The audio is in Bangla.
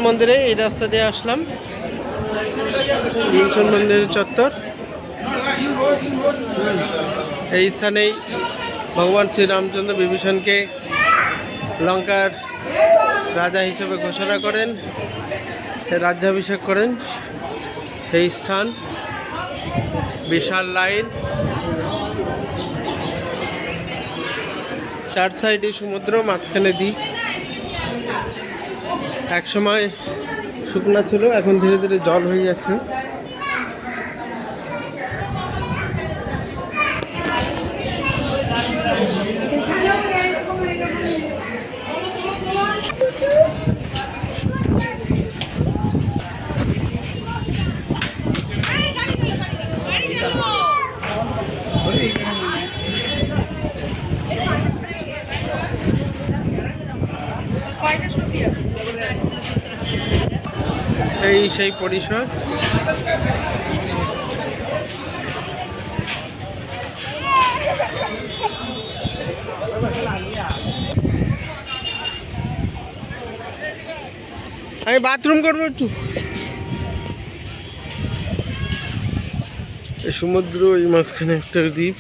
মন্দিরে এই রাস্তা দিয়ে আসলাম, ভীমসেন মন্দিরের চত্বর। এই স্থানেই ভগবান শ্রীরামচন্দ্র বিভীষণকে লঙ্কার রাজা হিসেবে ঘোষণা করেন, রাজ্যাভিষেক করেন। সেই স্থান, বিশাল লাইন, চার সাইডে সমুদ্র, মাঝখানে দ্বীপ। এক সময় শুকনা ছিল, এখন ধীরে ধীরে জল হয়ে যাচ্ছে। এই সেই পরিসর। আমি বাথরুম করবো একটু। এই সমুদ্র, এই মাঝখানে একটা দ্বীপ।